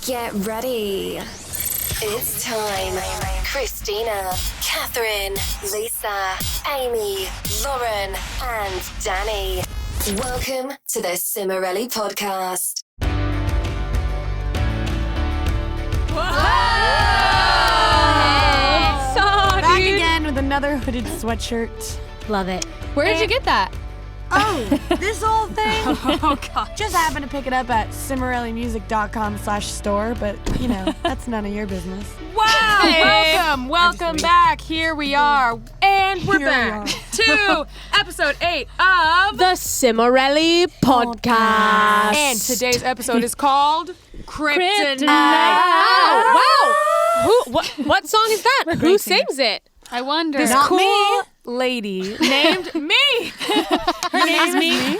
Get ready. It's time. Christina, Catherine, Lisa, Amy, Lauren, and Danny. Welcome to the Cimorelli podcast. Back again with another hooded sweatshirt. Love it. Where did you get that? Oh, this whole thing? Oh, God. Just happened to pick it up at cimorellimusic.com/store, but, you know, that's none of your business. Wow! Hey. Welcome back. Here we are. And we're Here we back are. to episode 8 of The Cimorelli podcast. And today's episode is called Kryptonite. Oh, wow. What song is that? Who sings it? I wonder. This Not cool me. lady named me. Your name is me.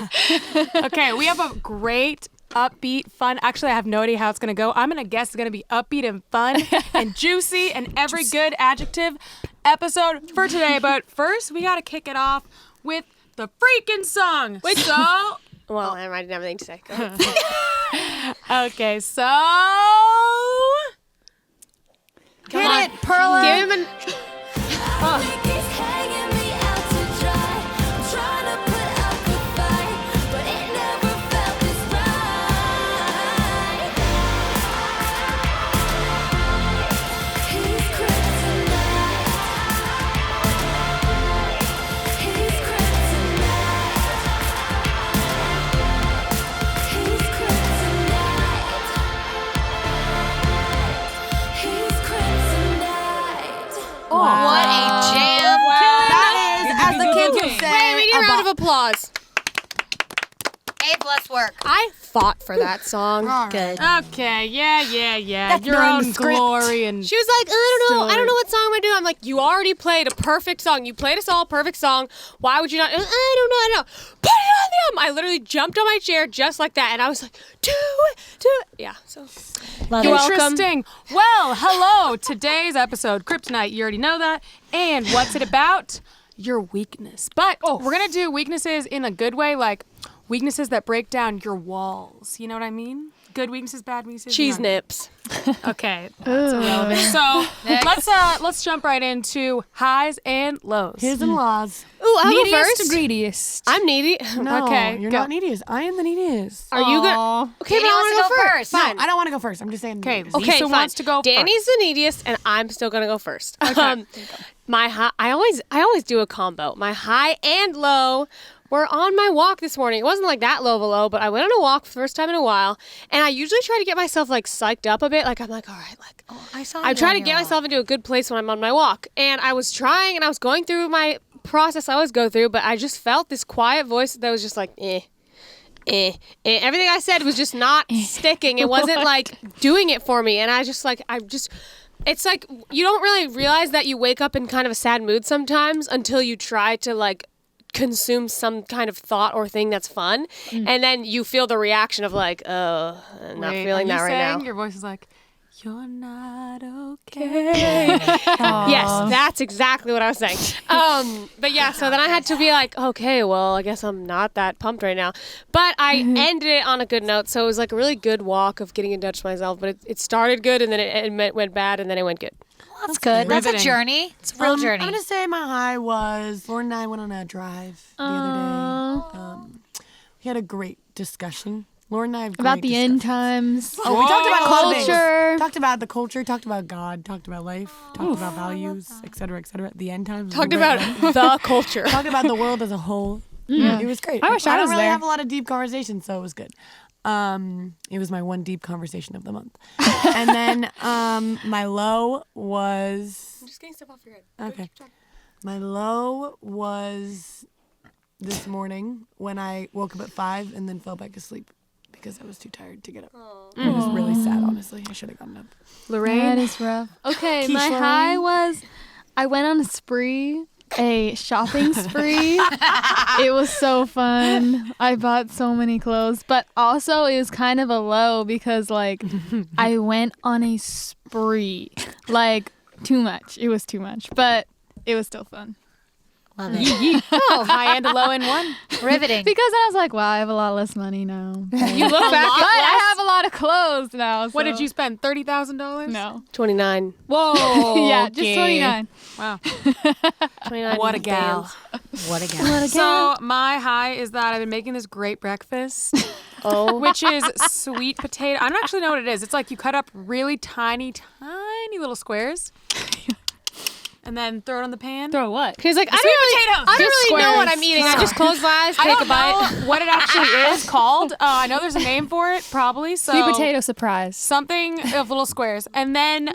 Okay, we have a great, upbeat, fun. Actually, I have no idea how it's going to go. I'm going to guess it's going to be upbeat and fun and juicy and every good adjective episode for today. But first, we got to kick it off with the freaking song. Wait, so... Well, I didn't have anything to say. Go ahead. Okay, so... Come on. Perla. Give him What a jam. That is, as the kids would say, Hey, we need a round of applause. A+ work. I fought for that song. All Good. Okay, yeah. That's Your not in own the script. glory and... She was like, I don't know what song I'm gonna do. I'm like, you already played a perfect song. You played us all a perfect song. Why would you not? I don't know. Put it on them. I literally jumped on my chair just like that, and I was like, do it. Yeah. So you're welcome. Interesting. Well, hello. Today's episode, Kryptonite. You already know that. And what's it about? Your weakness. But we're going to do weaknesses in a good way, like weaknesses that break down your walls. You know what I mean? Good weaknesses, bad weaknesses. Cheese you know. nips. Okay, that's irrelevant. So let's jump right into highs and lows. His and laws. Ooh, I'll go Neediest first. to greediest. I'm needy. No, Okay, you're go. not neediest. I am the neediest. Are you gonna? Okay, Danny but I wants want to go first. Fine. No, I don't want to go first. I'm just saying. Okay, neediest. Okay, Lisa fine. wants to go Danny's the neediest, and I'm still gonna go first. My high. I always do a combo. My high and low were on my walk this morning. It wasn't like that low of a low, but I went on a walk for the first time in a while, and I usually try to get myself like psyched up a bit. Like I'm like, all right, like I'm trying to get myself into a good place when I'm on my walk. And I was trying, and I was going through my process I always go through, but I just felt this quiet voice that was just like, everything I said was just not sticking. It wasn't like doing it for me, and it's like you don't really realize that you wake up in kind of a sad mood sometimes until you try to like consume some kind of thought or thing that's fun, and then you feel the reaction of like, oh, I'm not feeling that right now. Your voice is like, you're not okay. Yes, that's exactly what I was saying. But yeah, so then I had to be like, okay, well, I guess I'm not that pumped right now. But I ended it on a good note, so it was like a really good walk of getting in touch with myself. But it started good, and then it went bad, and then it went good. That's good. That's a Riveting. journey. It's a real journey. I'm going to say my high was Lauren and I went on a drive the other day. We had a great discussion. Lauren and I have About great the end discussions. times. Oh, we talked about a lot of things. Culture. Talked about the culture, talked about God, talked about life, talked about values, etc., etc. The end times. Talked about the culture. Talked about the world as a whole. It was great. I wish I don't was really there. have a lot of deep conversations, so it was good. It was my one deep conversation of the month. And then my low was... I'm just getting stuff off your head. Okay. My low was this morning when I woke up at 5 and then fell back asleep because I was too tired to get up. It was really sad, honestly. I should have gotten up. Lorraine? That is rough. Okay, my Quiche high Lorraine. was I went on a shopping spree. It was so fun. I bought so many clothes, but also it was kind of a low because like I went on a spree. Like too much. It was too much, but it was still fun. Love it. Oh, high end, low end one. Riveting. Because I was like, wow, I have a lot less money now. You look back But at I have a lot of clothes now. What so- did you spend? $30,000? No. 29. Whoa. Yeah, just 29. Wow. 29. What a gal. What a guy. So my high is that I've been making this great breakfast, which is sweet potato. I don't actually know what it is. It's like you cut up really tiny little squares, and then throw it on the pan. Throw what? He's like, I potatoes. don't Just really know what squares. I'm eating. I just close my eyes, I take don't a bite. know what it actually is called. I know there's a name for it, probably. So Sweet potato surprise. something of little squares, and then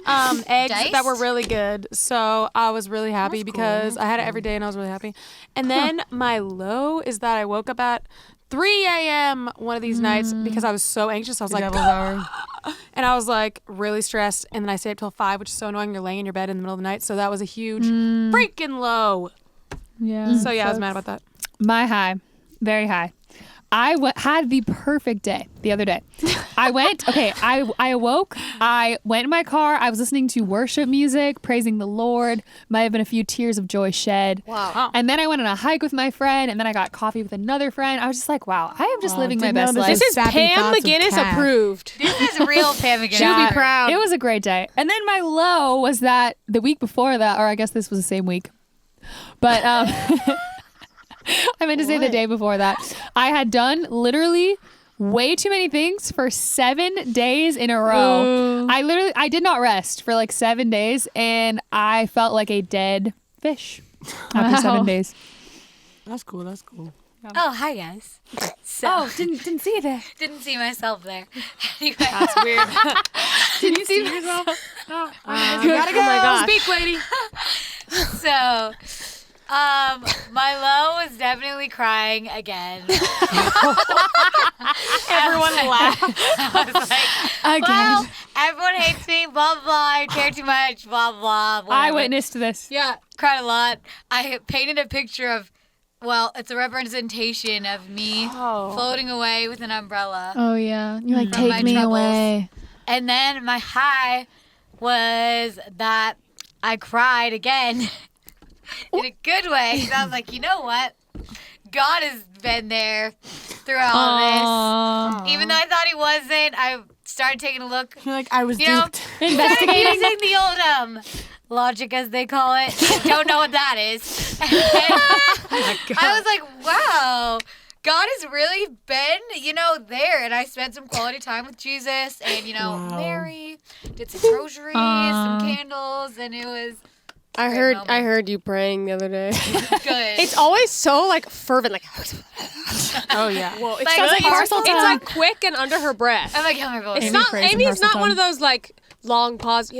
eggs Diced? that were really good. So I was really happy because I had it every day, and I was really happy. And then my low is that I woke up at 3 a.m. one of these nights because I was so anxious. I was like, Devil's hour. and I was like really stressed. And then I stayed up till 5, which is so annoying. You're laying in your bed in the middle of the night. So that was a huge freaking low. Yeah. So yeah, I was mad about that. My high, very high. Had the perfect day the other day. I awoke, I went in my car, I was listening to worship music, praising the Lord, might have been a few tears of joy shed. Wow. And then I went on a hike with my friend, and then I got coffee with another friend. I was just like, wow, I am just living my didn't know best this life. This is Sappy Pam thoughts of McGinnis Kat. approved. This is real Pam McGinnis. She'll be proud. It was a great day. And then my low was that the week before that, or I guess this was the same week, but I meant to say the day before that, I had done literally way too many things for 7 days in a row. I did not rest for like 7 days, and I felt like a dead fish after 7 days. That's cool. That's cool. Oh, hi guys. So, didn't see it there. didn't see myself there. Anyway, That's weird. Didn't you see yourself? You gotta go. Oh my gosh. Speak, lady. so my low was definitely crying again. Everyone laughed. I was like, well, everyone hates me, blah, blah, I care too much, blah, blah, whatever. I witnessed this. Yeah, cried a lot. I painted a picture of, well, it's a representation of me floating away with an umbrella. Oh yeah, you're like, From my take me troubles. away. And then my high was that I cried again in a good way. 'Cause I was like, you know what? God has been there throughout all this. Even though I thought he wasn't, I started taking a look. You're like, I was You know, duped. investigating using the old logic, as they call it. Don't know what that is. And then I was like, wow. God has really been, there. And I spent some quality time with Jesus and, Wow. Mary, did some rosaries, some candles, and it was I Great heard moment. I heard you praying the other day. good. It's always so like fervent, like Oh yeah. whoa. It Like, sounds like like parcel parcel It's time. like quick and under her breath. I'm like, oh my God. It's Amy not. prays in Amy's parcel not one time. of those like long pause.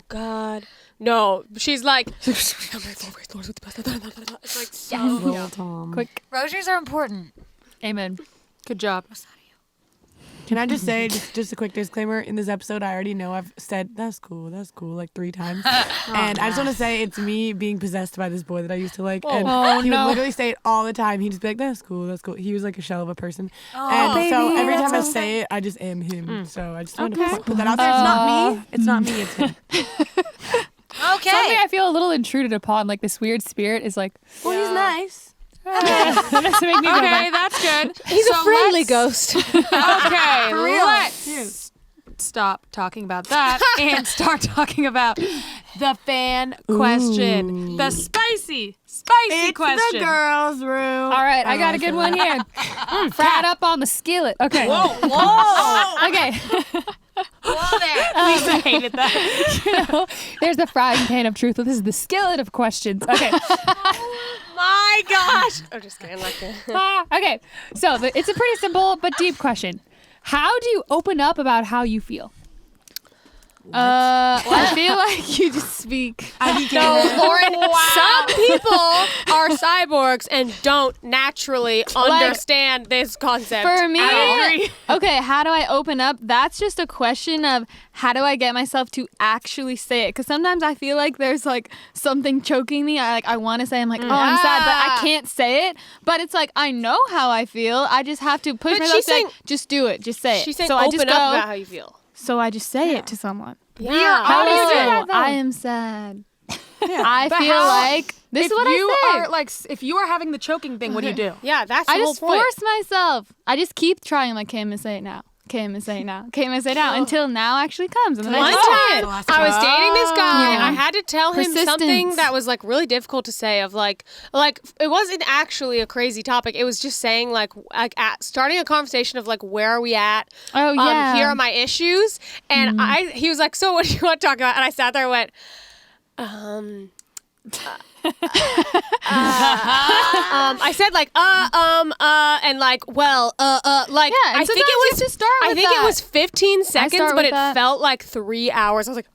God. No, she's like. It's like so. Little Tom. Quick. Rosaries are important. Amen. Good job. Can I just say, just a quick disclaimer, in this episode, I already know I've said, that's cool, like 3 times. And I just want to say it's me being possessed by this boy that I used to like. And he would literally say it all the time. He'd just be like, that's cool. He was like a shell of a person. And so every time I say it, I just am him. So I just want to put that out there. It's not me. It's not me. It's him. Okay. Suddenly I feel a little intruded upon. Like this weird spirit is like, Well, he's nice. that doesn't make me feel Okay, bad. that's good. He's a friendly ghost. Okay, real. let's stop talking about that and start talking about the fan question. The spicy It's question. the girls' room. All right, I got a good one here. Fried up on the skillet. Okay. Whoa. Okay. Whoa there. Lisa hated that. There's the frying pan of truth. This is the skillet of questions. Okay. My gosh. I'm just kidding. Like Okay. So it's a pretty simple but deep question. How do you open up about how you feel? I feel like you just speak. No, Lauren, some people are cyborgs and don't naturally understand this concept. For me, at all. okay, how do I open up? That's just a question of how do I get myself to actually say it? Because sometimes I feel like there's like something choking me. I want to say, I'm like, oh, I'm sad, but I can't say it. But it's like, I know how I feel. I just have to push But myself she's to like, saying- just do it. Just say it. She's saying so I open just up go. about how you feel. So I just say it to someone. Yeah. How do you do Oh, that, though? I am sad. I feel like This if is what you I say. are like, if you are having the choking thing, what do you do? Yeah, that's the I whole just point. force myself. I just keep trying. Like, okay, I'm gonna say it now. Okay, I'm gonna say it now. Okay, I'm gonna say it now until now actually comes, and then One I just say it. time, I was dating this guy. Yeah. I had to tell him something Persistence. that was like really difficult to say. Of like it wasn't actually a crazy topic. It was just saying like starting a conversation of like, where are we at? Oh yeah. Here are my issues. And he was like, so what do you want to talk about? And I sat there and went, I said like and like like Yeah, and I think sometimes it you was have to start I with think that. it was 15 seconds, start but with it that. felt like 3 hours. I was like,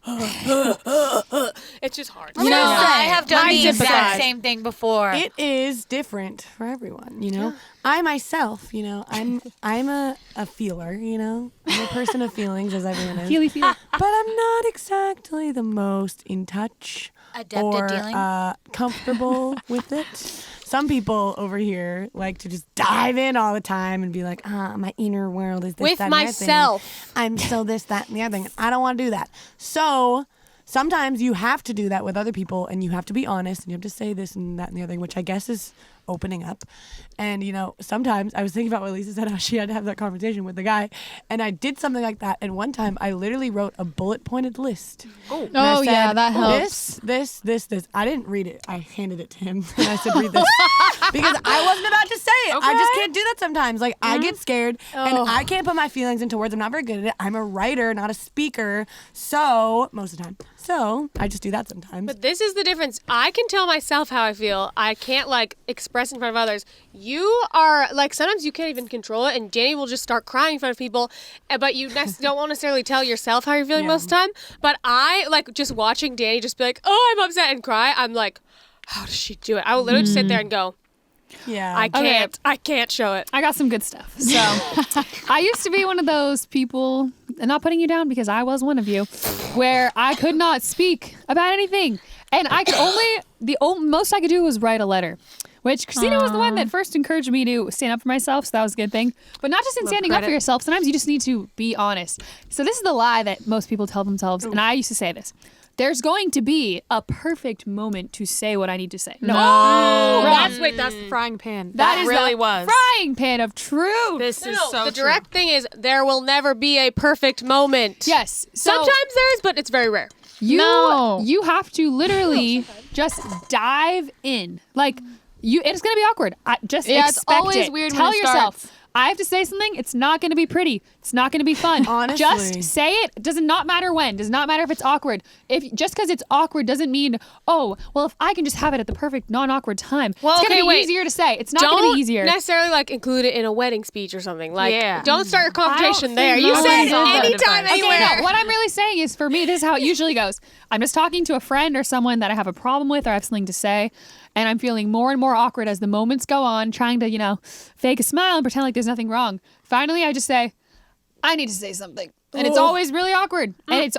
it's just hard. You know, I have done I the exact sympathize. same thing before. It is different for everyone, you know. I myself, you know, I'm a feeler, you know. I'm a person of feelings, as everyone is. Feely. But I'm not exactly the most in touch Adept or at dealing. comfortable with it. Some people over here like to just dive in all the time and be like, my inner world is this, With that, and the other myself. thing. I'm so this, that, and the other thing. I don't want to do that. So sometimes you have to do that with other people, and you have to be honest, and you have to say this and that and the other thing, which I guess is opening up. And, you know, sometimes I was thinking about what Lisa said, how she had to have that conversation with the guy, and I did something like that. And one time I literally wrote a bullet pointed list. Oh I yeah, said, that helps. This. I didn't read it. I handed it to him, and I said, read this. Because I wasn't about to say it. I just can't do that sometimes. Like, I get scared, and I can't put my feelings into words. I'm not very good at it. I'm a writer, not a speaker. So, most of the time. So, I just do that sometimes. But this is the difference. I can tell myself how I feel. I can't like express in front of others. You are like, sometimes you can't even control it, and Danny will just start crying in front of people, but you don't want to necessarily tell yourself how you're feeling most of the time. But I like just watching Danny just be like, oh, I'm upset, and cry. I'm like, how does she do it? I will literally just sit there and go, Yeah. I can't show it. I got some good stuff. So I used to be one of those people, and not putting you down because I was one of you, where I could not speak about anything. And I could the most I could do was write a letter, which Christina was the one that first encouraged me to stand up for myself. So that was a good thing. But not just in standing up for yourself. Sometimes you just need to be honest. So this is the lie that most people tell themselves. And I used to say this. There's going to be a perfect moment to say what I need to say. No. That's the frying pan. That is really the was. frying pan of truth. This is so the true. direct thing is there will never be a perfect moment. Yes. So Sometimes there is, but it's very rare. You have to literally just dive in. Like it's gonna be awkward. Just expect it's always it. weird Tell when it yourself. starts. I have to say something. It's not going to be pretty. It's not going to be fun. Honestly. Just say it. Does not matter when. Does not matter if it's awkward. If just because it's awkward doesn't mean, oh, well, if I can just have it at the perfect non-awkward time, Well, it's okay, going to be wait. easier to say. It's not going to be easier. Don't necessarily like include it in a wedding speech or something. Like, Yeah. don't start your conversation think there. You most say it people do anytime, that. anywhere. Okay, no, what I'm really saying is, for me, this is how it usually goes. I'm just talking to a friend or someone that I have a problem with or I have something to say, and I'm feeling more and more awkward as the moments go on, trying to, fake a smile and pretend like there's nothing wrong. Finally, I just say, I need to say something. And it's always really awkward. And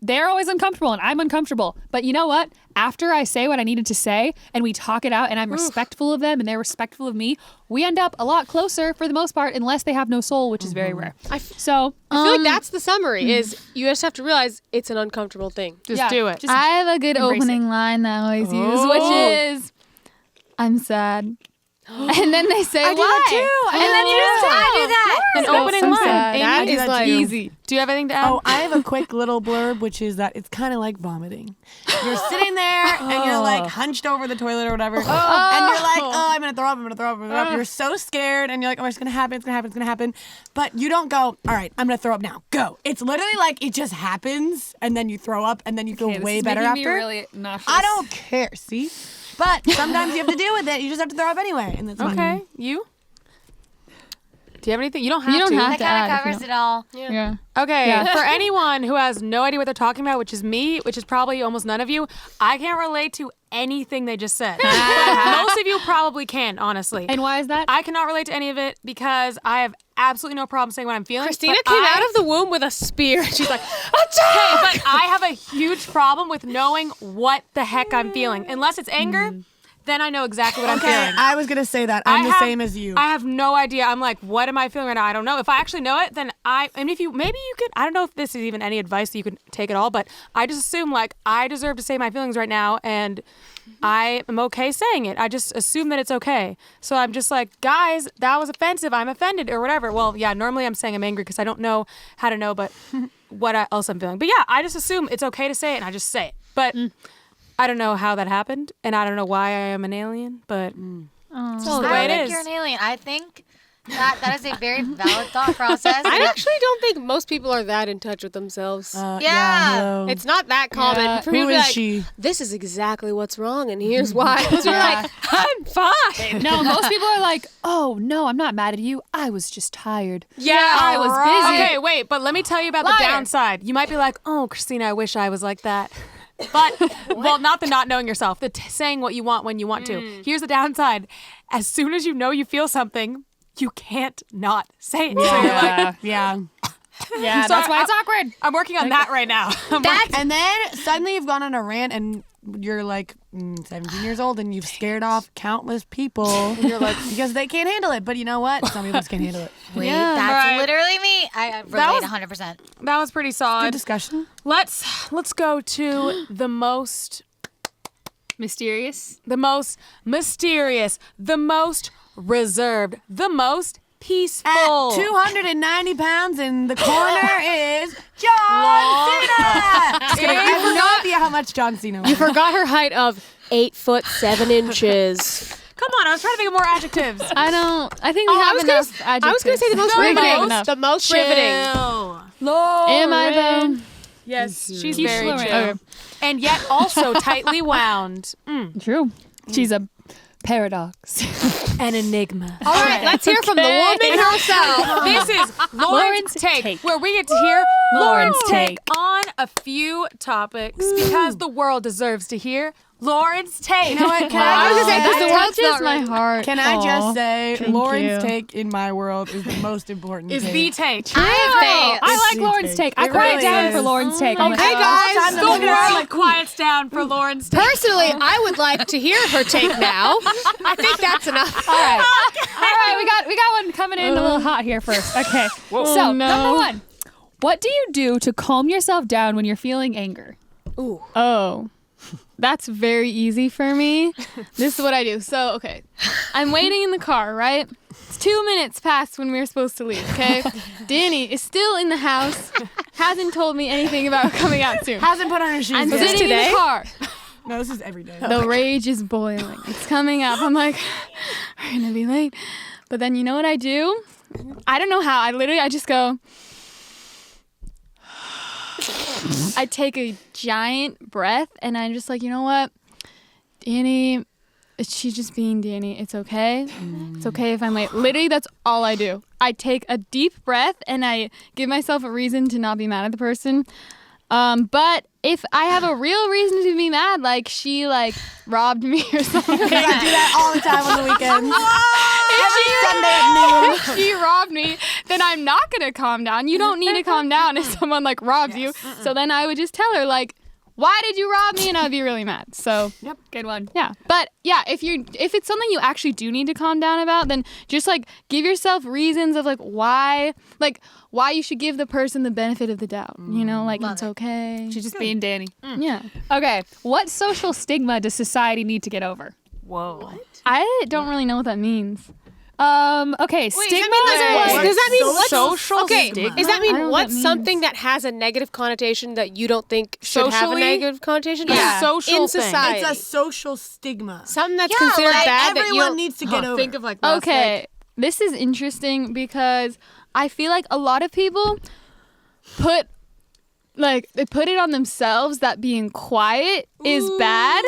they're always uncomfortable and I'm uncomfortable. But you know what? After I say what I needed to say and we talk it out and I'm respectful of them and they're respectful of me, we end up a lot closer for the most part, unless they have no soul, which is very rare. I feel like that's the summary, is you just have to realize it's an uncomfortable thing. Just do it. Just I have a good embrace opening line that I always use, which is, I'm sad. And then they say, I do why? that too. And then you just tell. I do that. An So opening I'm line. sad. Amy, That do is that like too. easy. do you have anything to add? Oh, I have a quick little blurb, which is that it's kind of like vomiting. You're sitting there and you're like hunched over the toilet or whatever, and you're like, oh, I'm gonna throw up, I'm gonna throw up, I'm gonna throw up. You're so scared, and you're like, oh, it's gonna happen, it's gonna happen, it's gonna happen. But you don't go, all right, I'm gonna throw up now. Go. It's literally like it just happens, and then you throw up, and then you feel way better after. really nauseous. I don't care. See, but sometimes you have to deal with it. You just have to throw up anyway, and that's fine. Okay. You? Do you have anything? You don't have You don't to. have That to kind add of if you covers it all. Yeah. Okay, Yeah. for anyone who has no idea what they're talking about, which is me, which is probably almost none of you, I can't relate to anything they just said. Most of you probably can, honestly. And why is that? I cannot relate to any of it because I have absolutely no problem saying what I'm feeling. Christina but came I- out of the womb with a spear. She's like, Okay, but I have a huge problem with knowing what the heck I'm feeling. Unless it's anger, then I know exactly what I'm Okay, feeling. I was gonna say that. I'm the same as you. I have no idea. I'm like, what am I feeling right now? I don't know. If I actually know it, then maybe you could, I don't know if this is even any advice that you could take at all, but I just assume like I deserve to say my feelings right now and I am okay saying it. I just assume that it's okay. So I'm just like, guys, that was offensive. I'm offended or whatever. Well, yeah, normally I'm saying I'm angry because I don't know how to know, but what else I'm feeling. But yeah, I just assume it's okay to say it and I just say it. But I don't know how that happened and I don't know why I am an alien, but it's just the way I it think is. you're an alien. I think that is a very valid thought process. I actually don't think most people are that in touch with themselves. Hello. It's not that common for me to Who be is like, she? this is exactly what's wrong, and here's why. Because you're like, I'm fine. No, most people are like, oh, no, I'm not mad at you. I was just tired. Yeah, I was busy. Okay, wait, but let me tell you about the downside. You might be like, oh, Christina, I wish I was like that. But, well, not the not knowing yourself, the saying what you want when you want to. Here's the downside. As soon as you know you feel something, you can't not say it. So you're like, Yeah. Yeah, that's why it's awkward. I'm working on that right now. And then suddenly you've gone on a rant and you're like 17 years old and you've scared off countless people. You're like, because they can't handle it. But you know what? Some people just can't handle it. That's literally me. I relate 100%. That was pretty solid. Good discussion. Let's go to the most Mysterious. the most mysterious, the most reserved, the most peaceful. At 290 pounds in the corner is John Cena. Just kidding. I have no idea how much John Cena You was. forgot her height of 8'7". Come on, I was trying to think of more adjectives. I think we have enough adjectives. I was going to say the most riveting. The most riveting. Am I though? Yes, she's Keep very slowing. chill. Okay. And yet also tightly wound. True. She's a paradox. An enigma. All right, let's hear from the woman herself. This is Lauren's take, where we get to hear Lauren's take on a few topics because the world deserves to hear Lauren's take. You know what? Can I was I gonna say, just because the say, world's touches not my ready. heart. can I Aw. just say Thank Lauren's you. take in my world is the most important Is take. the take. I like the Lauren's take. take. I It quiet really down is. for Lauren's take. I'm Okay, like, guys. The world quiets down for Lauren's take. Personally, I would like to hear her take now. I think that's enough. all right, we got one coming in a little hot here first. Okay. So, number one, what do you do to calm yourself down when you're feeling anger? Oh, that's very easy for me. This is what I do. So, okay, I'm waiting in the car, right? It's 2 minutes past when we were supposed to leave, okay? Danny is still in the house, hasn't told me anything about coming out soon. Hasn't put on her shoes I'm yet. sitting in the car. No, this is every day. The rage is boiling. It's coming up. I'm like, we're going to be late. But then you know what I do? I don't know how. I just go. I take a giant breath and I'm just like, you know what? Danny, she's just being Danny. It's okay. It's okay if I'm late. Literally, that's all I do. I take a deep breath and I give myself a reason to not be mad at the person. But if I have a real reason to be mad, like she robbed me or something, I do that all the time on the weekends. if she robbed me, then I'm not gonna calm down. You don't need to calm down if someone robs you. So then I would just tell her why did you rob me? And I would be really mad. So Yep, good one. yeah, but yeah, if it's something you actually do need to calm down about, then just give yourself reasons of why you should give the person the benefit of the doubt. You know, it's okay. She's just being Danny. Yeah, Okay, what social stigma does society need to get over? Whoa. I don't really know what that means. Okay, stigma. Does that mean what's social okay? stigma? Does that I don't mean know what what's that something that has a negative connotation that you don't think should have a Socially? negative connotation? Yeah. Social in thing. society. It's a social stigma. Something that's considered bad that Everyone you needs to get over. Think of Okay, this is interesting because I feel like a lot of people put they put it on themselves that being quiet is bad,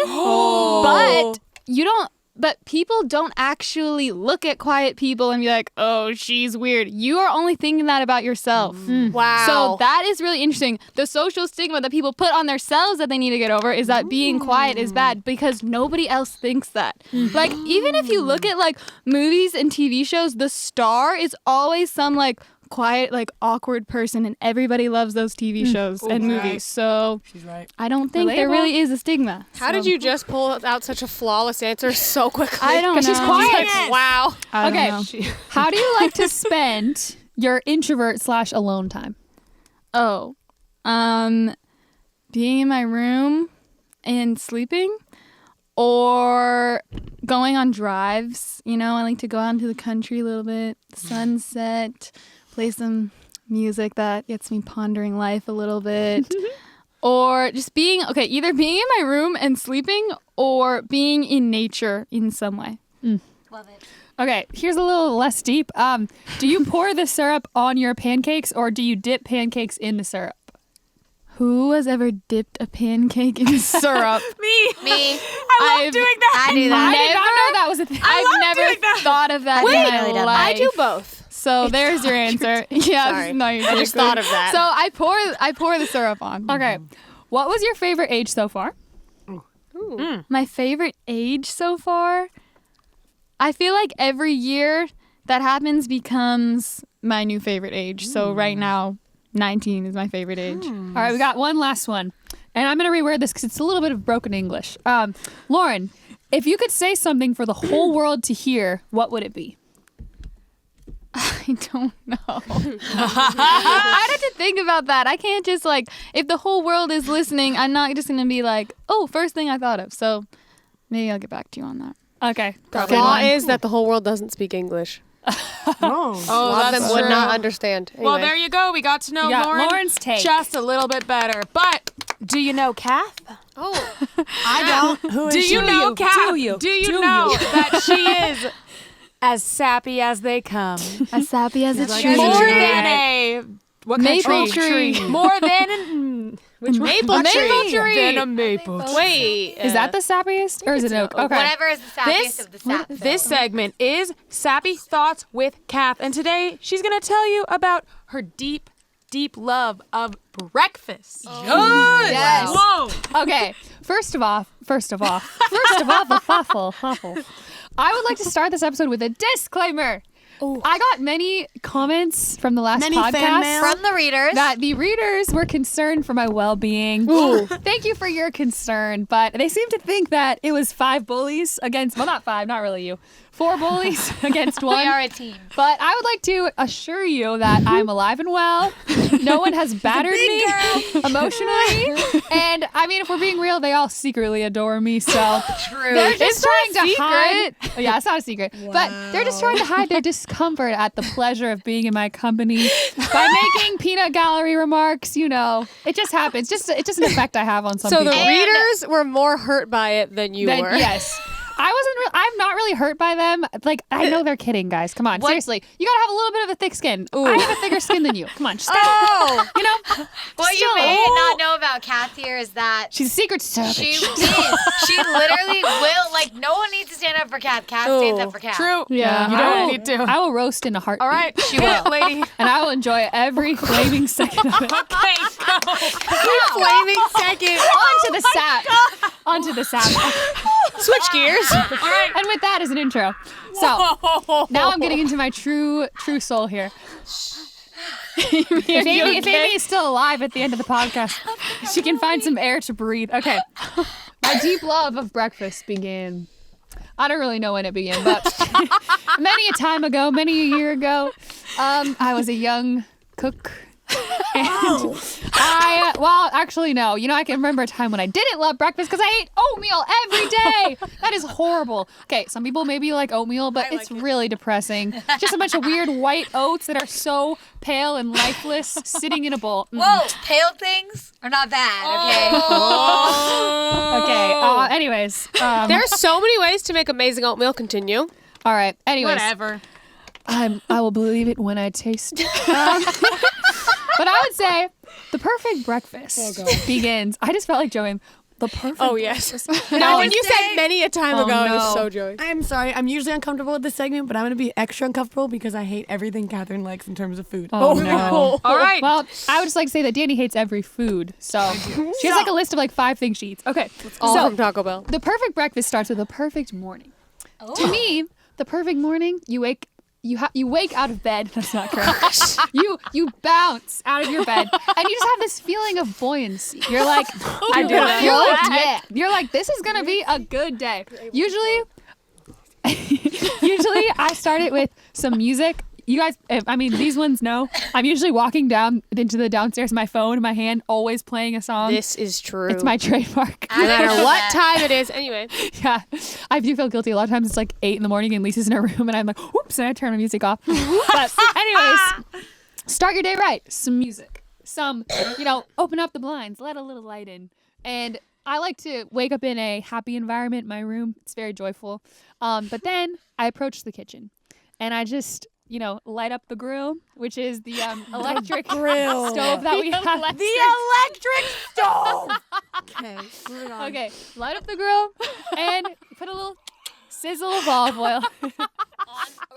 but people don't actually look at quiet people and be like, oh, she's weird. You are only thinking that about yourself. Wow. So that is really interesting. The social stigma that people put on themselves that they need to get over is that being quiet is bad because nobody else thinks that. Even if you look at movies and TV shows, the star is always some quiet, like awkward person, and everybody loves those TV shows and movies. Right. So She's right. I don't think there really is a stigma. How did you just pull out such a flawless answer so quickly? I don't know. She's quiet. Like, wow. I don't Okay. know. How do you like to spend your introvert/alone time? Oh, being in my room and sleeping, or going on drives. You know, I like to go out into the country a little bit, sunset, play some music that gets me pondering life a little bit. Or just either being in my room and sleeping, or being in nature in some way. Love it. Okay, here's a little less deep. Do you pour the syrup on your pancakes, or do you dip pancakes in the syrup? Who has ever dipped a pancake in syrup? Me. I love doing that. I do I that. did not know that was a thing. I've never thought of that in definitely my done that. life. I do both. So there's your answer. Yeah, Sorry. no, you're I just thought of that. So I pour the syrup on. Okay, what was your favorite age so far? My favorite age so far? I feel like every year that happens becomes my new favorite age. So right now, 19 is my favorite age. All right, we got one last one. And I'm going to reword this because it's a little bit of broken English. Lauren, if you could say something for the whole world to hear, what would it be? I don't know. I'd have to think about that. I can't just if the whole world is listening, I'm not just going to be like, oh, first thing I thought of. So maybe I'll get back to you on that. Okay. The flaw is that the whole world doesn't speak English. Oh. A lot of them would not understand. Anyway. Well, there you go. We got to know We got Lauren's take. just a little bit better. But do you know Kath? Oh, I don't. Who is Do she? you know Kath? Do you? Do you know that she is as sappy as they come? As sappy as a tree. More than a what kind of Maple tree. More than which maple tree? Than a maple tree. wait. Is that the sappiest or is it an oak? Okay. Whatever is the sappiest of the sap. This segment is Sappy Thoughts with Kath, and today she's going to tell you about her deep, deep love of breakfast. Yes. Whoa! Okay. First of all, I would like to start this episode with a disclaimer. I got many comments from the last Many fan podcast mail? From the readers. that the readers were concerned for my well-being. Thank you for your concern, but they seem to think that it was 5 bullies against, well, not 5, not really you, 4 bullies against we one. are a team. But I would like to assure you that I'm alive and well. No one has battered me emotionally. And I mean, if we're being real, they all secretly adore me. So True. they're just trying to hide. secret. Oh, yeah, it's not a secret. But they're just trying to hide their discomfort at the pleasure of being in my company by making peanut gallery remarks. You know, it just happens. It's just an effect I have on some So people. the readers were more hurt by it than you Then, were. yes. I'm not really hurt by them. Like, I know they're kidding, guys. Come on. Seriously. You gotta have a little bit of a thick skin. I have a thicker skin than you. Come on. Just gotta, you know? What you may not know about Kath here is that She's a secret savage. she literally will, no one needs to stand up for Kath. Kath stands up for Kath. True. Yeah. You don't need to. I will roast in a heartbeat. All right, she will, lady. And I will enjoy every flaming second of it. Okay, go. Flaming second. Onto the sap. Onto the sap. Switch gears. All right. And with that as an intro. So now I'm getting into my true soul here. If Amy is still alive at the end of the podcast, she can find some air to breathe. Okay. My deep love of breakfast began. I don't really know when it began, but many a time ago, many a year ago, I was a young cook. And actually, no. You know, I can remember a time when I didn't love breakfast because I ate oatmeal every day. That is horrible. Okay, some people maybe like oatmeal, but it's really depressing. Just a bunch of weird white oats that are so pale and lifeless sitting in a bowl. Whoa, pale things are not bad, okay? Okay. Anyways. There's so many ways to make amazing oatmeal. Continue. All right. Anyways. Whatever. I will believe it when I taste it. But I would say the perfect breakfast begins. I just felt like Joey. The perfect. Oh, yes. Now, when you said many a time ago, it was so joy. I'm sorry. I'm usually uncomfortable with this segment, but I'm going to be extra uncomfortable because I hate everything Catherine likes in terms of food. Oh, no. All right. Well, I would just like to say that Danny hates every food. So she has like a list of like 5 things she eats. Okay. All So from Taco Bell. the perfect breakfast starts with a perfect morning. To me, the perfect morning, you wake you wake out of bed. That's not correct. you bounce out of your bed and you just have this feeling of buoyancy. You're like, I do that. Yeah. You're like, this is gonna be a good day. Usually I start it with some music. You guys, these ones know. I'm usually walking down into the downstairs, my phone in my hand, always playing a song. This is true. It's my trademark. No matter what time it is. Anyway. Yeah, I do feel guilty. A lot of times it's like 8 in the morning and Lisa's in her room and I'm like, whoops, and I turn my music off. But anyways, start your day right. Some music. Open up the blinds, let a little light in. And I like to wake up in a happy environment in my room. It's very joyful. But then I approach the kitchen and I just... light up the grill, which is the electric grill stove that we have. The electric stove. Okay, moving on. Okay, light up the grill and put a little sizzle of olive oil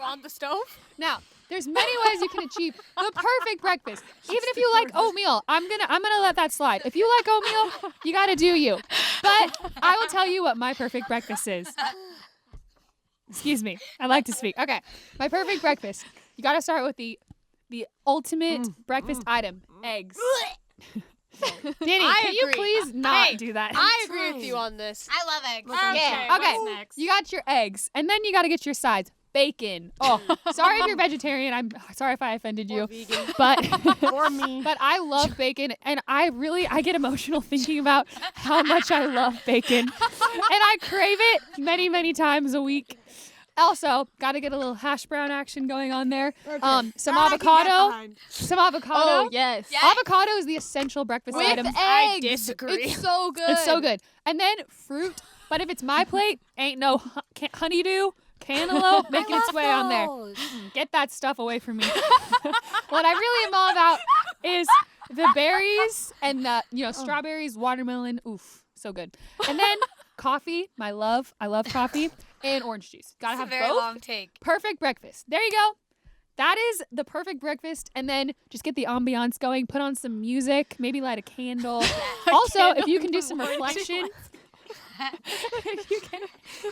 on the stove. Now, there's many ways you can achieve the perfect breakfast. Even if you like oatmeal, I'm gonna let that slide. If you like oatmeal, you gotta do you. But I will tell you what my perfect breakfast is. Excuse me. I like to speak. Okay. My perfect breakfast. You got to start with the ultimate breakfast item. Eggs. Danny, can you please not do that? I agree with you on this. I love eggs. Okay. You got your eggs. And then you got to get your sides. Bacon. Oh, sorry if you're vegetarian. I'm sorry if I offended you. But Or me. But I love bacon, and I get emotional thinking about how much I love bacon, and I crave it many, many times a week. Also, got to get a little hash brown action going on there. Some avocado. Oh, yes. Avocado is the essential breakfast With item. eggs. I disagree. It's so good. It's so good. And then fruit. But if it's my plate, ain't no honeydew. Cantaloupe making its way on there. Get that stuff away from me. What I really am all about is the berries and the strawberries, watermelon. Oof, so good. And then coffee, my love. I love coffee and orange juice. Gotta have a very both. long take. Perfect breakfast. There you go. That is the perfect breakfast. And then just get the ambiance going. Put on some music. Maybe light a candle. Also, if you can do some reflection. you can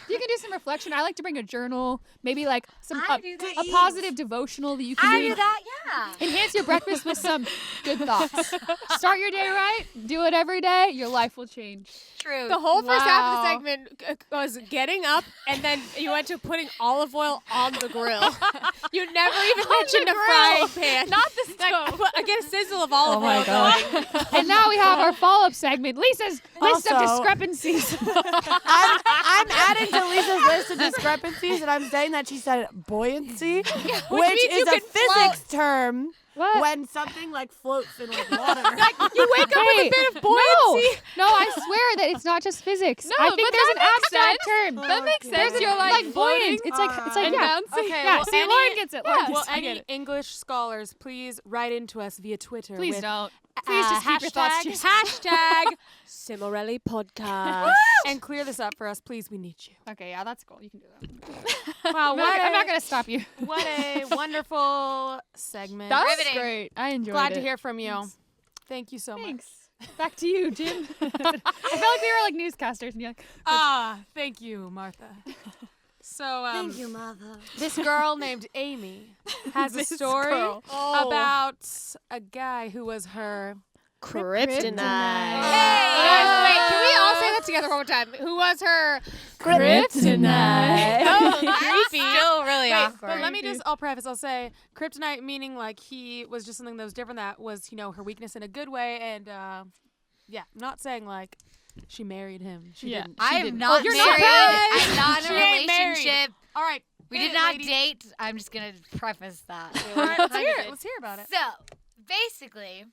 do some reflection. I like to bring a journal, maybe like a positive devotional that you can do that, yeah. Enhance your breakfast with some good thoughts. Start your day right. Do it every day. Your life will change. True. The whole first half of the segment was getting up, and then you went to putting olive oil on the grill. You never even mentioned a frying pan. Not the stove. I get a sizzle of olive oil going. And now we have our follow-up segment. Lisa's list of discrepancies. I'm adding to Lisa's list of discrepancies, and I'm saying that she said buoyancy, which is a physics term. What? When something like floats in like water. You wake up with a bit of buoyancy. No, I swear that it's not just physics. No, I think but there's an that makes abstract sense. term. That makes sense. You're like buoyant. It's like and yeah. bouncing. Okay, Yeah, well, see, Lauren gets it. Lauren gets it. I get any it. English scholars, please write into us via Twitter. Please with, don't. Please just keep your thoughts to yourself. Hashtag Cimorelli podcast. and clear this up for us, please. We need you. Okay, yeah, that's cool. You can do that. Wow, I'm not going to stop you. what a wonderful segment. That was Riveting. great. I enjoyed Glad it. to hear from you. Thank you so much. Thanks. Back to you, Jim. I felt like we were like newscasters. And you're like, Thank you, Martha. So, Thank you, mother. this girl named Amy has a story about a guy who was her Kryptonite. Hey! Wait, can we all say that together one more time? Who was her Kryptonite. That's still really awkward. But let me I'll preface, I'll say kryptonite meaning like he was just something that was different, that was, her weakness in a good way. And yeah, I'm not saying like she married him. She didn't. I am not you're married. not I'm not in She a ain't married. relationship. All right. We hit did it, not lady. date. I'm just going to preface that. All right, let's hear it. Let's hear about it. So, basically,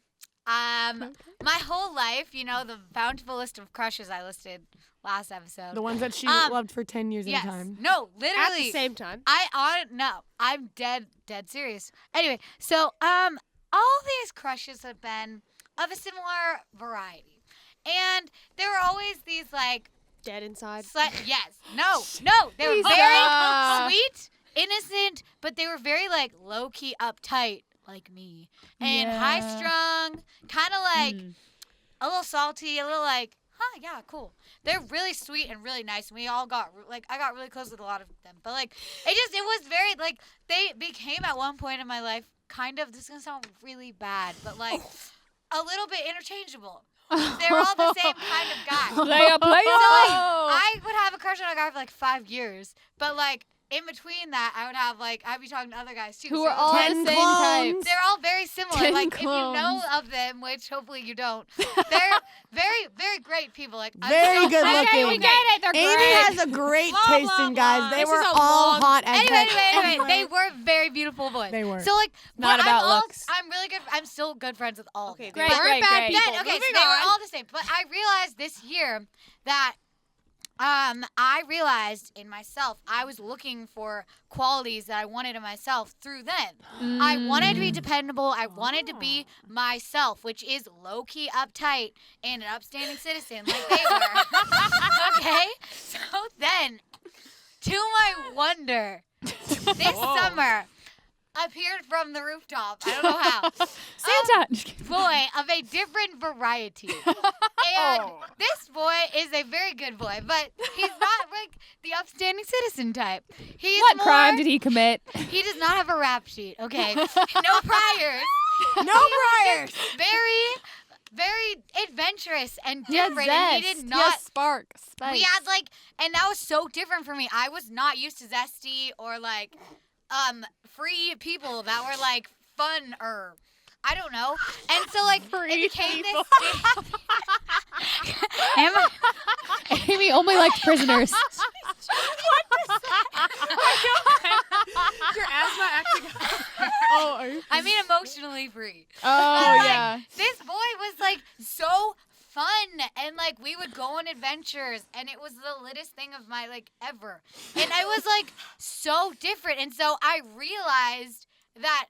my whole life, the bountiful list of crushes I listed last episode. The ones that she loved for 10 years yes. at a time. No, at literally. the same time? I'm dead serious. Anyway, so all these crushes have been of a similar variety. And there were always these like Dead inside. yes. No. They were very sweet, innocent, but they were very like low key uptight like me. And high strung, kind of like a little salty, a little like, huh, yeah, cool. They're really sweet and really nice. And we all got, like, I got really close with a lot of them. But, like, it was very, like, they became at one point in my life kind of, this is going to sound really bad, but, like, a little bit interchangeable. They're all the same kind of guy. Playa. So, like, I would have a crush on a guy for, like, 5 years. But, like, in between that, I would have, like, I'd be talking to other guys, too. Who So, are all like, the same types. they're all very similar. 10 Like, if you know clones. of them, which hopefully you don't, they're very, very great people. Like, Very good looking. Okay, we get it. They're Amy great. has a great Blah, taste blah, in guys. blah. They This were is a all long- hot as Anyway, they were very beautiful boys. They were. So, like, Not but about I'm looks. I'm really good. I'm still good friends with all Okay, of they them. weren't great, bad great. people. Then, okay, so Moving they were on. all the same. But I realized this year that I realized in myself, I was looking for qualities that I wanted in myself through them. I wanted to be dependable. I wanted to be myself, which is low-key uptight and an upstanding citizen like they were. Okay? So then, to my wonder, this summer appeared from the rooftop. I don't know how. Santa. Boy of a different variety. And this boy is a very good boy, but he's not like the upstanding citizen type. He's What more, crime did he commit? He does not have a rap sheet, okay? No priors. No priors. Very adventurous and He has different. And he zest. did He not. has spark. Spice. We had like, and that was so different for me. I was not used to zesty or like, free people that were like fun-er. I don't know. And so like it became this Amy only liked prisoners. Your asthma acting up. I mean emotionally free. Oh Like, yeah. This boy was like so fun and like we would go on adventures and it was the littest thing of my like ever. And I was like so different. And so I realized that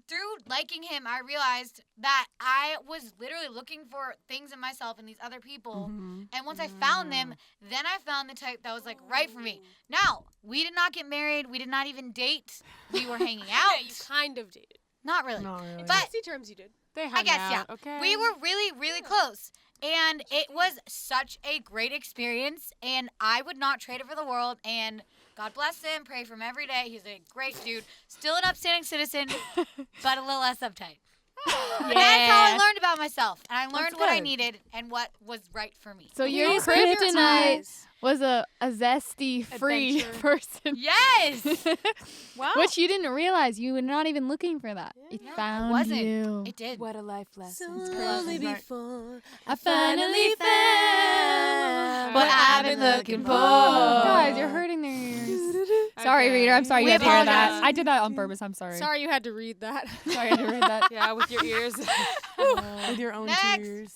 through liking him, I realized that I was literally looking for things in myself and these other people. And once I found them, then I found the type that was like right for me. Now, we did not get married. We did not even date. We were hanging out. Yeah, you kind of did. Not really. Not really. But See terms you did. They I hung guess, out, yeah. okay? We were really, really close. And it was such a great experience. And I would not trade it for the world. And God bless him. Pray for him every day. He's a great dude. Still an upstanding citizen, but a little less uptight. And that's how I learned about myself. And I learned what I good. need and what was right for me. So your These kryptonite was a zesty, free Adventure. person. Yes! Wow. Which you didn't realize. You were not even looking for that. It Yeah, it found wasn't. you. It did. What a life lesson. before I finally found what I've been looking for. Guys, you're hurting their ears. Sorry, Okay. reader. I'm sorry We you had to hear apologize. that. I did that on purpose. I'm sorry. Sorry you had to read that. Sorry I had to read that. Yeah, with your ears. With your own Next. tears.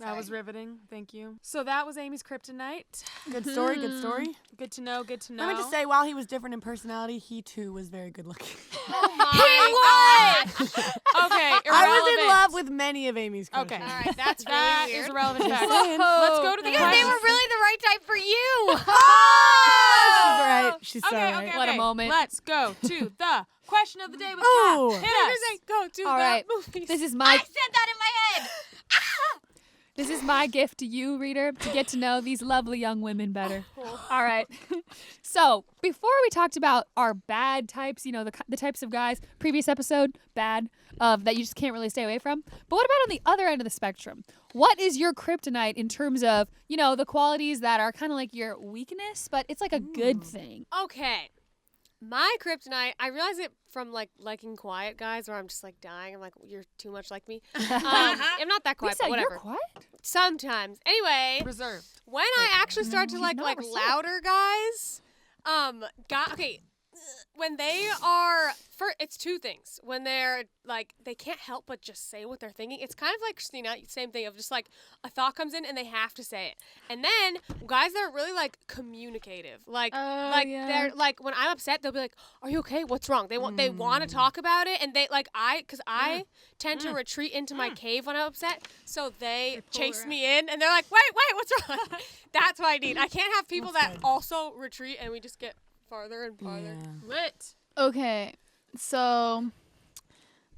That was riveting. Thank you. So that was Amy's kryptonite. Good story. Good story. Good to know. Good to know. I meant to say, while he was different in personality, he too was very good looking. He was! Okay, I was in irrelevant. love with many of Amy's crushes. Okay. All right, that's really That weird. is a relevant fact. saying. Let's go to the Because they question. were really the right type for you. She's right. She's so Okay, right. okay, What a okay. moment. Let's go to the question of the day with Oh. Kat. Hit us. Go to All the right. movies. This is I my said that in my head. This is my gift to you, reader, to get to know these lovely young women better. All right. So, before we talked about our bad types, you know, the types of guys, previous episode, bad, that you just can't really stay away from. But what about on the other end of the spectrum? What is your kryptonite in terms of, you know, the qualities that are kind of like your weakness, but it's like a good thing? Okay. My kryptonite, I realize it from like liking quiet guys where I'm just like dying. I'm like, you're too much like me. I'm not that quiet, Lisa, but whatever. you're quiet? Sometimes. Anyway, Reserved. when I actually start to like not reserved. louder guys, okay, when they are, it's two things. When they're like, they can't help but just say what they're thinking. It's kind of like Christina, same thing of just like a thought comes in and they have to say it. And then guys that are really like communicative, like yeah. they're like when I'm upset, they'll be like, "Are you okay? What's wrong?" They want to talk about it, and they like because I tend to retreat into my cave when I'm upset, so they chase me in, and they're like, "Wait, what's wrong?" That's what I need. I can't have people that also retreat, and we just get farther and farther. Yeah. Lit. Okay, so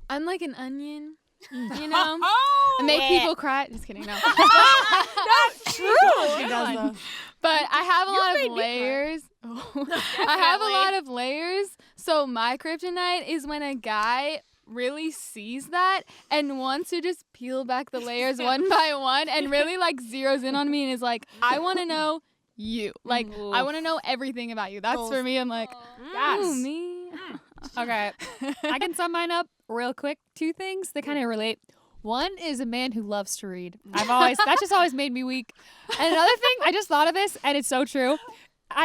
I'm like an onion. You know, Oh, and make people cry. Just kidding, no. She does though. But I have a lot made of me cry. layers. I have a lot of layers. So my kryptonite is when a guy really sees that and wants to just peel back the layers one by one and really like zeroes in on me and is like, I want to know you. Like, I want to know everything about you. That's for me. I'm like, ooh, me. Okay. I can sum mine up real quick. 2 things that kind of relate. One is a man who loves to read. That just always made me weak. And another thing, I just thought of this, and it's so true.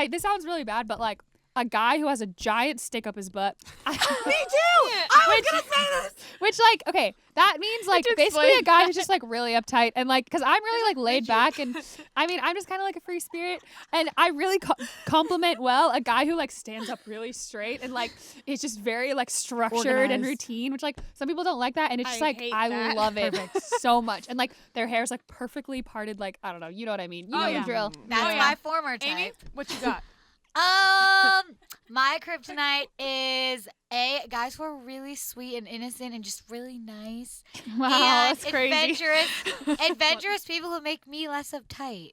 This sounds really bad, but like a guy who has a giant stick up his butt. Me too. I was gonna say this. Which, like, okay, that means, like, basically a guy who's just, like, really uptight. And, like, because I'm really, like, laid back. And, I mean, I'm just kind of, like, a free spirit. And I really compliment well a guy who, like, stands up really straight and, like, is just very, like, structured and routine. Which, like, some people don't like that. And it's just, I love it so much. And, like, their hair's, like, perfectly parted. Like, I don't know. You know what I mean. You know the drill. That's my former type. Amy, what you got? My kryptonite is guys who are really sweet and innocent and just really nice. Wow, and that's crazy. adventurous people who make me less uptight.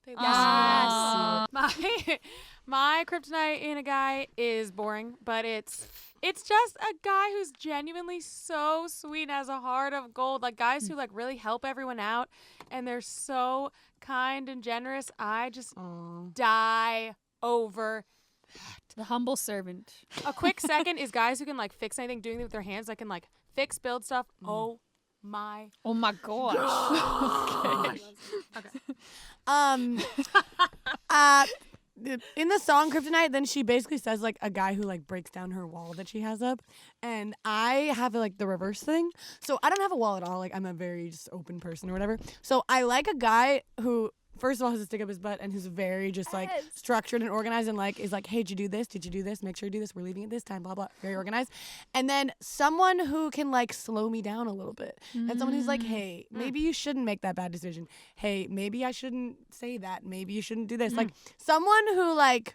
My kryptonite in a guy is boring, but it's just a guy who's genuinely so sweet and has a heart of gold. Like guys who like really help everyone out and they're so kind and generous. I just die over The humble servant. a quick second is guys who can like fix anything, doing it with their hands. That can like fix, build stuff. Oh my gosh. In the song Kryptonite, then she basically says like a guy who like breaks down her wall that she has up, and I have like the reverse thing. So I don't have a wall at all. Like I'm a very just open person or whatever. So I like a guy who, first of all, has a stick up his butt and who's very just like structured and organized and like is like, hey, did you do this? Did you do this? Make sure you do this. We're leaving at this time. Blah blah. Very organized. And then someone who can like slow me down a little bit. And someone who's like, hey, maybe you shouldn't make that bad decision. Hey, maybe I shouldn't say that. Maybe you shouldn't do this. Like someone who like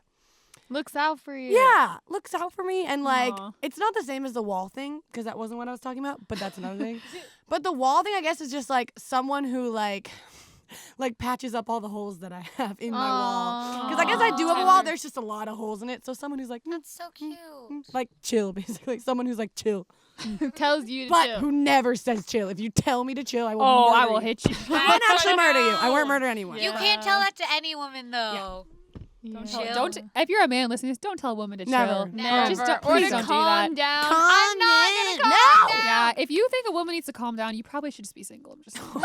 Looks out for you. yeah looks out for me and like Aw. it's not the same as the wall thing because that wasn't what I was talking about. But that's another thing. But the wall thing, I guess, is just like someone who like patches up all the holes that I have in my wall. Because I guess I do have a wall. There's just a lot of holes in it. So someone who's like, That's so cute. like chill, basically. Someone who's like chill, Who tells you to but chill. who never says chill. If you tell me to chill, I will. Oh, murder I will you. hit you. I won't actually murder you. I won't murder anyone. You can't tell that to any woman though. Chill. Don't. If you're a man listening to this, don't tell a woman to chill. Never. Just don't, or please to don't do calm that. down. I'm not gonna calm down. Yeah, if you think a woman needs to calm down, you probably should just be single. Just what?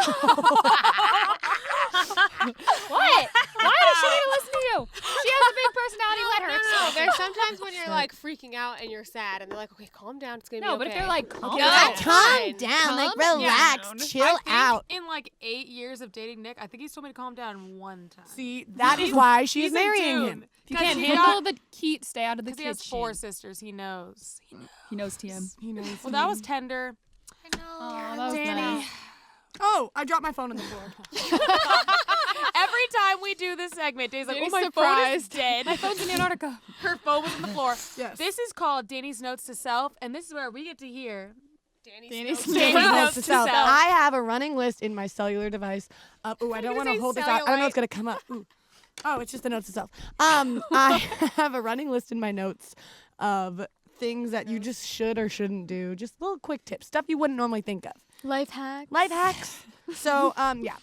Why does she need to listen to you? She has a big personality. Let her. No, there's sometimes when you're like freaking out and you're sad and they're like, okay, calm down. It's going to be No, okay. but if they're like, calm Okay, down. it's Calm fine. down, like Calm relax, down. chill I think out. in like 8 years of dating Nick, I think he's told me to calm down one time. See, that is why she's He's in marrying tune. him. If you can't handle the heat, stay out of the Because he has kitchen. 4 sisters. He knows. He knows TM. He knows. Well, that was tender. I know. Oh, that was Danny. nice. Oh, I dropped my phone on the floor. Every time we do this segment, Dave's like, Danny's oh, my phone is surprised. dead. My phone's in Antarctica. Her phone was on the floor. Yes. This is called Danny's Notes to Self, and this is where we get to hear Danny's Danny's notes. Danny's Notes notes to to self. self. I have a running list in my cellular device. Oh, I don't want to say hold this out. I don't know if it's gonna come up. Ooh. Oh, it's just the notes to self. I have a running list in my notes of things that you just should or shouldn't do. Just little quick tips, stuff you wouldn't normally think of. Life hack. Life hacks. So, yeah.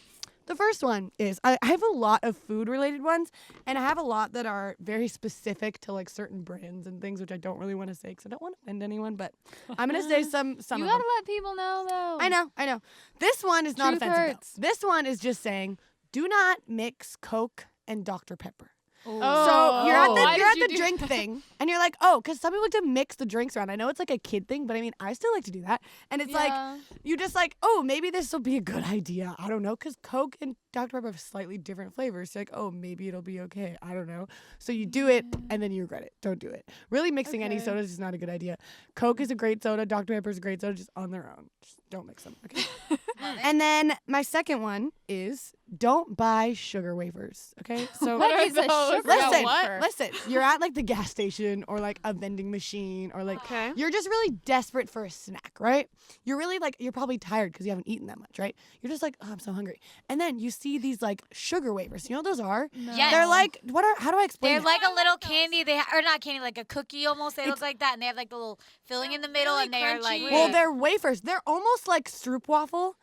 The first one is I have a lot of food related ones, and I have a lot that are very specific to like certain brands and things, which I don't really want to say because I don't want to offend anyone. But I'm gonna say some You of them. gotta let people know though. I know. This one is not Truth offensive. hurts. Though. This one is just saying, do not mix Coke and Dr. Pepper. Oh. So you're at Why the did you do drink thing, and you're like, oh, because some people like to mix the drinks around. I know it's like a kid thing, but I mean, I still like to do that. And it's like, you just like, oh, maybe this will be a good idea. I don't know, because Coke and Dr. Pepper have slightly different flavors. So like, oh, maybe it'll be okay. I don't know. So you do it, and then you regret it. Don't do it. Really mixing any sodas is not a good idea. Coke is a great soda. Dr. Pepper is a great soda, just on their own. Just don't mix them, okay? And then my second one is don't buy sugar wafers. Okay, so What is a sugar wafer? listen. You're at like the gas station or like a vending machine or like Okay. you're just really desperate for a snack, right? You're really like you're probably tired because you haven't eaten that much, right? You're just like, oh, I'm so hungry, and then you see these like sugar wafers. You know what those are? Yes. They're like how do I explain? They're it? like a little candy. Or not candy, like a cookie almost. They look like that, and they have like the little filling in the middle, and they are like. Well, they're wafers. They're almost like stroopwafel,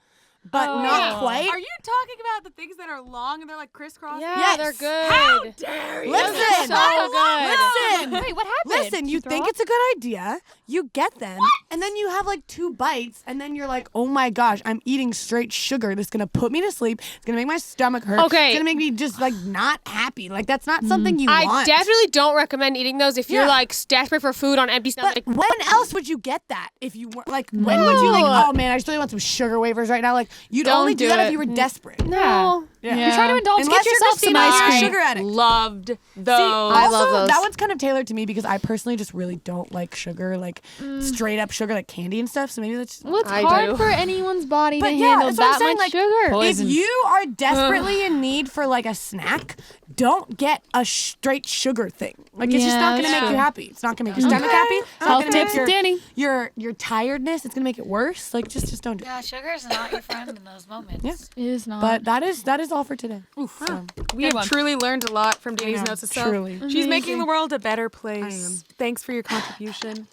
but not quite. Are you talking about the things that are long and they're like crisscross? Yeah, Yes. they're good. How dare you? Listen, so good. listen. Wait, what happened? Listen, you think it's a good idea, you get them, and then you have like 2 bites, and then you're like, oh my gosh, I'm eating straight sugar. This is going to put me to sleep. It's going to make my stomach hurt. Okay. It's going to make me just like not happy. Like that's not something you I want. definitely don't recommend eating those if you're Yeah. like desperate for food on empty stomach. But when else would you get that if you weren't like, when would you like, oh man, I just really want some sugar wafers right now? Like, you'd Don't only do do that if it. you were desperate. No. Yeah. You try to indulge. Unless Get you're yourself some Christina, ice you're a cream. sugar addict. Loved those. I Also, love those. that one's kind of tailored to me because I personally just really don't like sugar, like straight up sugar, like candy and stuff. So maybe that's just, Well, it's I hard do. for anyone's body But to yeah, handle that's what I'm that saying, much like, sugar. if you are desperately in need for like a snack, don't get a straight sugar thing. Like it's just Yeah, not gonna that's make you true. happy. It's not gonna make your stomach happy. It's not Health gonna make tips with Danny. your tiredness. It's gonna make it worse. Like just don't do it. Yeah, sugar is not your friend in those moments. Yeah. It is not. But that is all for today. So, We have truly learned a lot from Danny's know, notes of self. truly. She's making the world a better place. I am. Thanks for your contribution.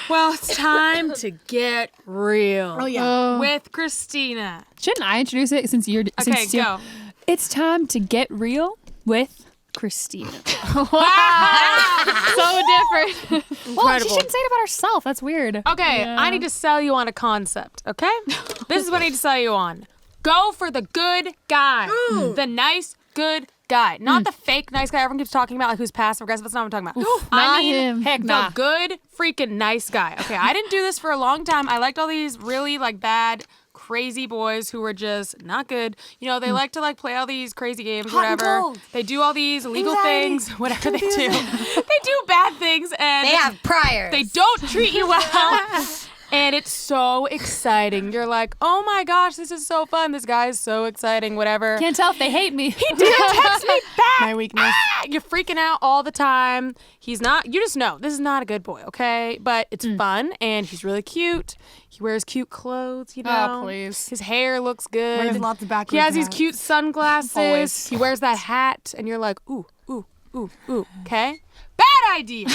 Well, it's time to get real. oh yeah. With Christina. Shouldn't I introduce it since you're? Okay, since you're- go. It's time to get real with Christina. so different. Well, she shouldn't say it about herself. That's weird. Okay, I need to sell you on a concept, okay? This is what I need to sell you on. Go for the good guy. The nice, good guy. Not the fake nice guy everyone keeps talking about, like who's passive aggressive. That's not what I'm talking about. I not mean, him. Heck the nah. good freaking nice guy. Okay, I didn't do this for a long time. I liked all these really like bad, crazy boys who were just not good. You know, they like to like play all these crazy games, Hot and whatever. cold. They do all these illegal Anxiety. things, whatever they do. They do bad things and They have priors. they don't treat you well. And it's so exciting. You're like, oh my gosh, this is so fun. This guy is so exciting, whatever. Can't tell if they hate me. He didn't text me back. My weakness. You're freaking out all the time. He's not, you just know, this is not a good boy, okay? But it's fun, and he's really cute. He wears cute clothes, you know? Oh, please. His hair looks good. Wears lots of backwards He has these hats. cute sunglasses. Always. He wears that hat, and you're like, ooh, okay? Bad idea.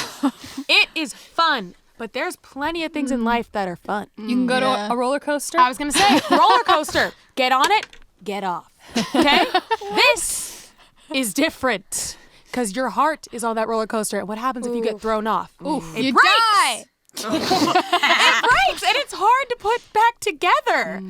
It is fun. But there's plenty of things in life that are fun. You can go Yeah. to a roller coaster. I was gonna say, roller coaster. Get on it, get off. Okay? This is different. Because your heart is on that roller coaster. And what happens if you get thrown off? It You breaks. die. It breaks and it's hard to put back together.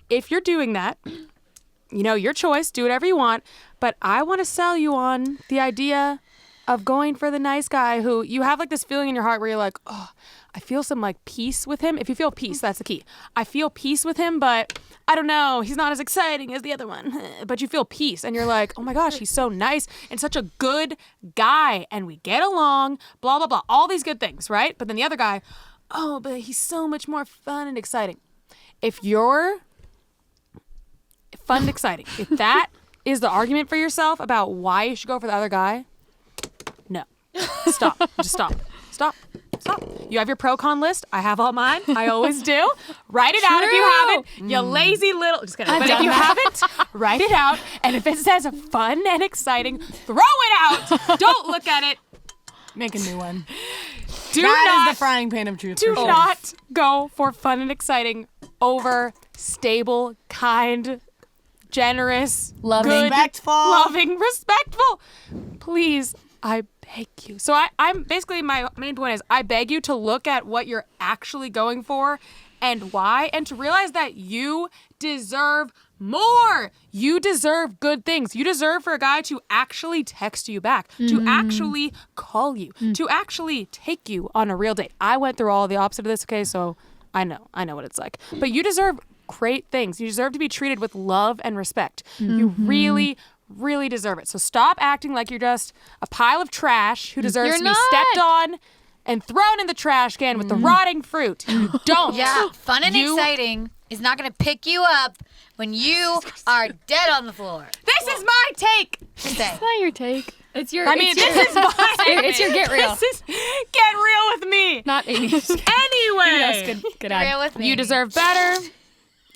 If you're doing that, you know, your choice, do whatever you want. But I want to sell you on the idea of going for the nice guy who you have like this feeling in your heart where you're like, oh, I feel some like peace with him. If you feel peace, that's the key. I feel peace with him, but I don't know, he's not as exciting as the other one. But you feel peace and you're like, oh my gosh, he's so nice and such a good guy and we get along, blah, blah, blah. All these good things, right? But then the other guy, oh, but he's so much more fun and exciting. If you're fun and exciting, if that is the argument for yourself about why you should go for the other guy, no. Stop. Just stop. Stop. You have your pro-con list. I have all mine. I always do. Write it out if you haven't. You lazy little... Just kidding. But if you haven't, write it out. And if it says fun and exciting, throw it out. Don't look at it. Make a new one. Do That not... is the frying pan of truth. Do for sure. not go for fun and exciting over stable, kind, generous, Loving. good, Respectful. loving, respectful. Please, I beg you. So I'm basically, my main point is I beg you to look at what you're actually going for and why, and to realize that you deserve more. You deserve good things. You deserve for a guy to actually text you back, to actually call you, to actually take you on a real date. I went through all the opposite of this, okay? So I know what it's like. But you deserve great things. You deserve to be treated with love and respect. You really deserve it. So stop acting like you're just a pile of trash who deserves You're to not. be stepped on and thrown in the trash can with the rotting fruit. You don't. Yeah, fun and You exciting. is not going to pick you up when you are dead on the floor. This is my take. Just say. It's not your take. It's your. This is my It's your get real. This is get real with me. Not Amy's. Anyway, Good ad. Real with me. you deserve better.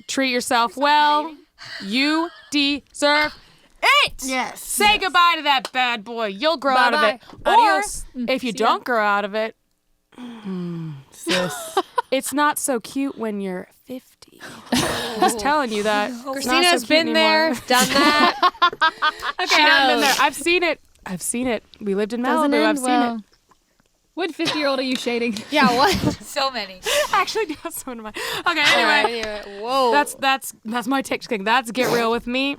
Treat yourself well. You deserve it. Yes. Say goodbye to that bad boy. You'll grow out of it. Adios. Or if you don't grow out of it, Sis. it's not so cute when you're 50. Just telling you that. It's not Christina's so cute been there, anymore. done that. Okay, I've been there. I've seen it. We lived in Doesn't Malibu. end I've seen well. it. What 50-year-old are you shading? Yeah, what? So many. Actually, do have someone in mind. Okay, anyway. Whoa. That's my take. Just kidding. That's get real with me.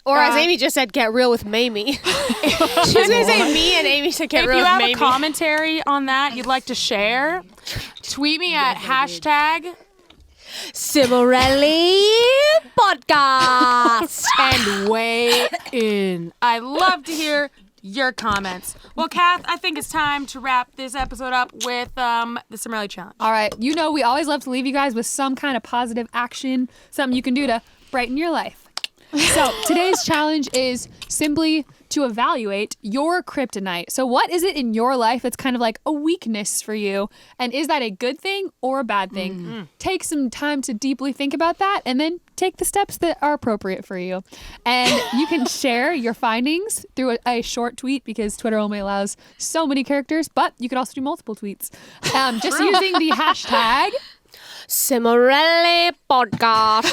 Or as Amy just said, get real with Mamie. She was going to say me, and Amy said get If real you with have Mamie. a commentary on that you'd like to share, tweet me at hashtag Cimorelli podcast. and weigh in. I love to hear your comments. Well, Kath, I think it's time to wrap this episode up with the Cimorelli challenge. All right. You know, we always love to leave you guys with some kind of positive action, something you can do to brighten your life. So today's challenge is simply to evaluate your kryptonite. So what is it in your life that's kind of like a weakness for you? And is that a good thing or a bad thing? Mm-hmm. Take some time to deeply think about that and then take the steps that are appropriate for you. And you can share your findings through a short tweet because Twitter only allows so many characters, but you could also do multiple tweets. Just using the hashtag Cimorelli podcast.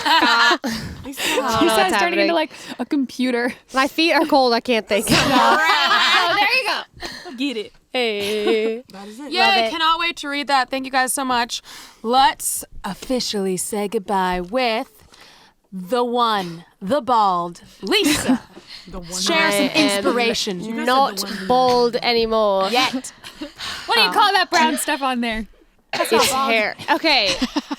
He says turning into like a computer. My feet are cold. I can't think. Oh, there you go. Get it. Hey. Yay, cannot wait to read that. Thank you guys so much. Let's officially say goodbye with the one, the bald, Lisa. Share some inspiration. Not bold anymore. Yet. What do you call that brown stuff on there? It's hair. Okay.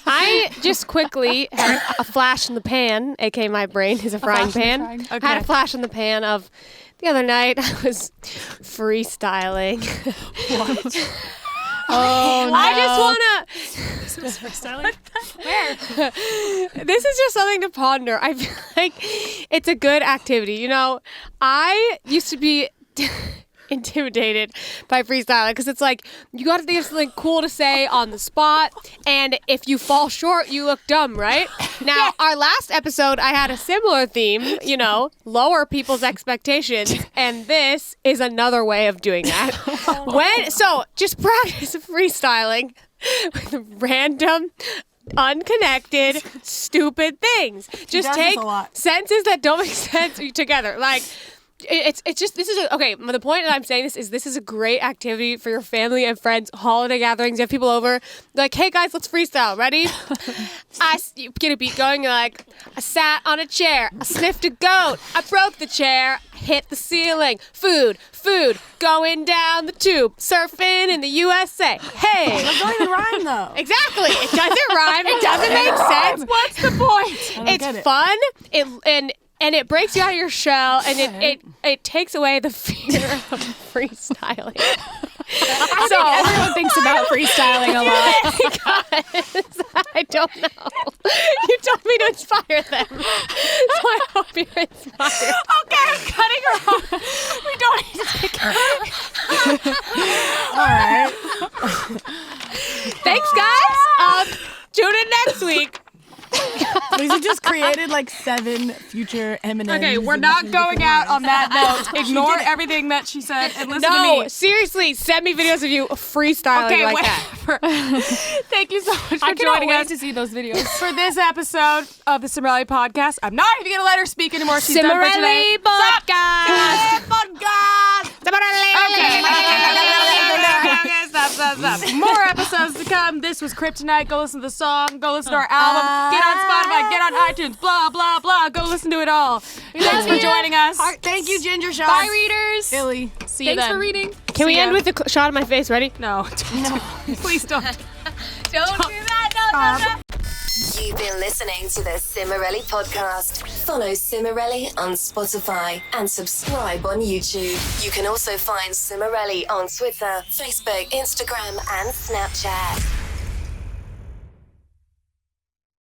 I just quickly had a flash in the pan, aka my brain is a frying pan. I had a flash in the pan of the other night I was freestyling. What? Oh, no. I just want to... Freestyling? Where? This is just something to ponder. I feel like it's a good activity. You know, I used to be... intimidated by freestyling because it's like you got to think of something cool to say on the spot, and if you fall short you look dumb, right? Now our last episode I had a similar theme, you know, lower people's expectations, and this is another way of doing that. So just practice freestyling with random unconnected stupid things. Just take sentences that don't make sense together, like it's just this is okay. The point that I'm saying this is a great activity for your family and friends, holiday gatherings. You have people over, like, hey guys, let's freestyle. Ready? You get a beat going. You're like, I sat on a chair, I sniffed a goat, I broke the chair, hit the ceiling. Food, going down the tube, surfing in the USA. Hey, That don't even rhyme though. exactly. It doesn't rhyme. It doesn't make sense. What's the point? It's fun. And it breaks you out of your shell, and it takes away the fear of freestyling. I think everyone thinks about freestyling a lot. Because I don't know. You told me to inspire them, so I hope you're inspired. Okay, I'm cutting her off. We don't need to take All right. Thanks, guys. Tune in next week. Lisa just created like 7 future M&Ms. Okay, we're not going out on that note. Ignore everything that she said and listen to me. No, seriously, send me videos of you freestyling like that. Thank you so much for I cannot joining wait us to see those videos. for this episode of the Cimorelli podcast. I'm not even going to let her speak anymore. She's done for today. Cimorelli podcast. Okay, stop. More episodes to come. This was Kryptonite. Go listen to the song. Go listen to our album. Get on Spotify. Get on iTunes. Blah, blah, blah. Go listen to it all. Thanks for joining us. Thank you, Ginger Shots. Bye, readers. Illy. See you Thanks then. for reading. Can we end with a shot of my face? Ready? No. Please don't. Don't do that. No. You've been listening to the Cimorelli podcast. Follow Cimorelli on Spotify and subscribe on YouTube. You can also find Cimorelli on Twitter, Facebook, Instagram, and Snapchat.